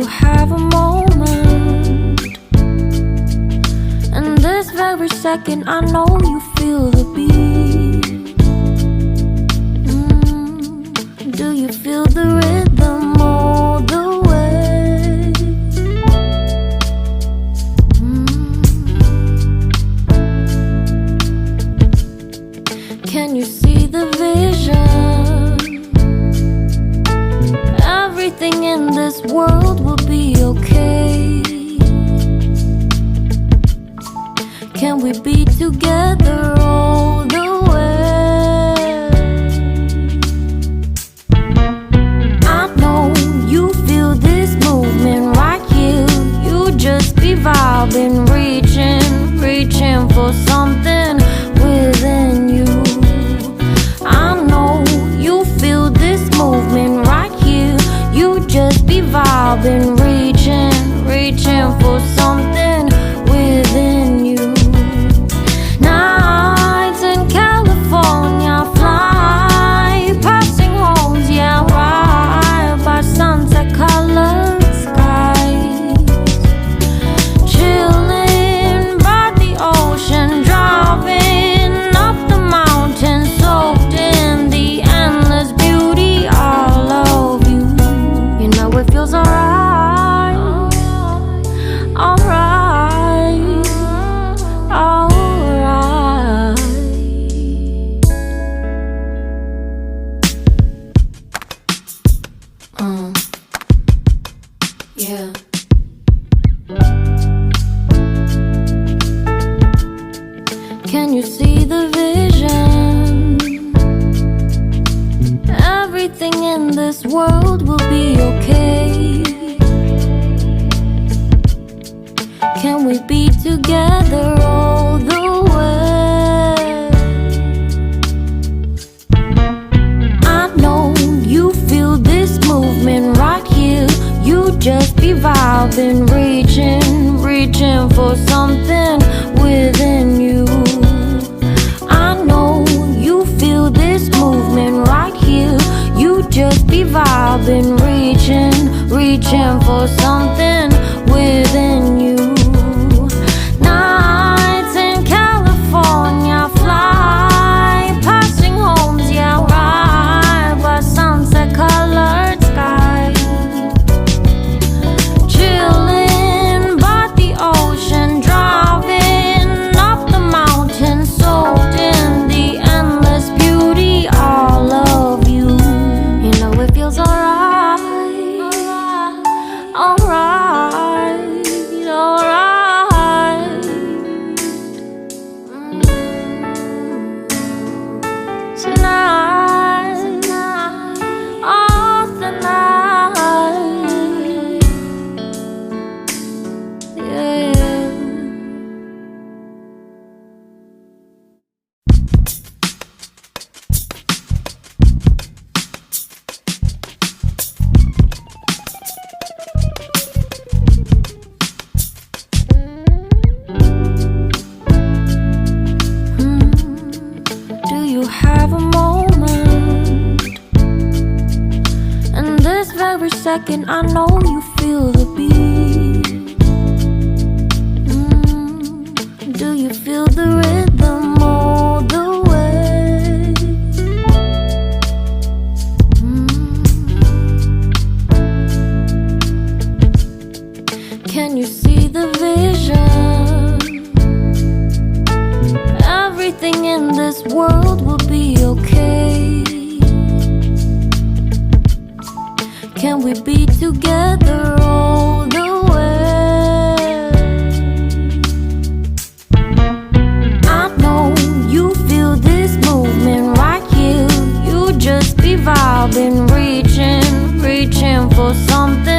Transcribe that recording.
have a moment? And this very second I know you feel the beat. Do you feel the rhythm all the way? Can you see the vision? Everything in this world will be okay. Can we be together all the way? I know you feel this movement right here. You just be vibing, reaching for something within you. I know you feel this movement right here. You just be vibing, reaching for something within you. Nights in California, fly passing homes, yeah, right by sunset colored skies. Chilling by the ocean, driving up the mountain, soaked in the endless beauty all of you. You know it feels alright, alright, alright. Yeah. Can you see the vision? Everything in this world will be okay. Can we be together all the way? I know you feel this movement right here. You just be vibing, reaching for something within you. I know you feel this movement right here. You just be vibing, reaching for something within you. Nights in California, fly passing homes, yeah, right by sunset colored skies. Chilling by the ocean, driving up the mountain, soaked in the endless beauty all of you. You know it feels alright, alright, alright. Tonight, oh tonight, yeah. Do you have a moment? And this very second I know you feel the beat. Do you feel the rhythm all the way? Can you see the vision? Everything in this world will be okay. Can we be together all the way? I know you feel this movement right here. You just be vibing, reaching for something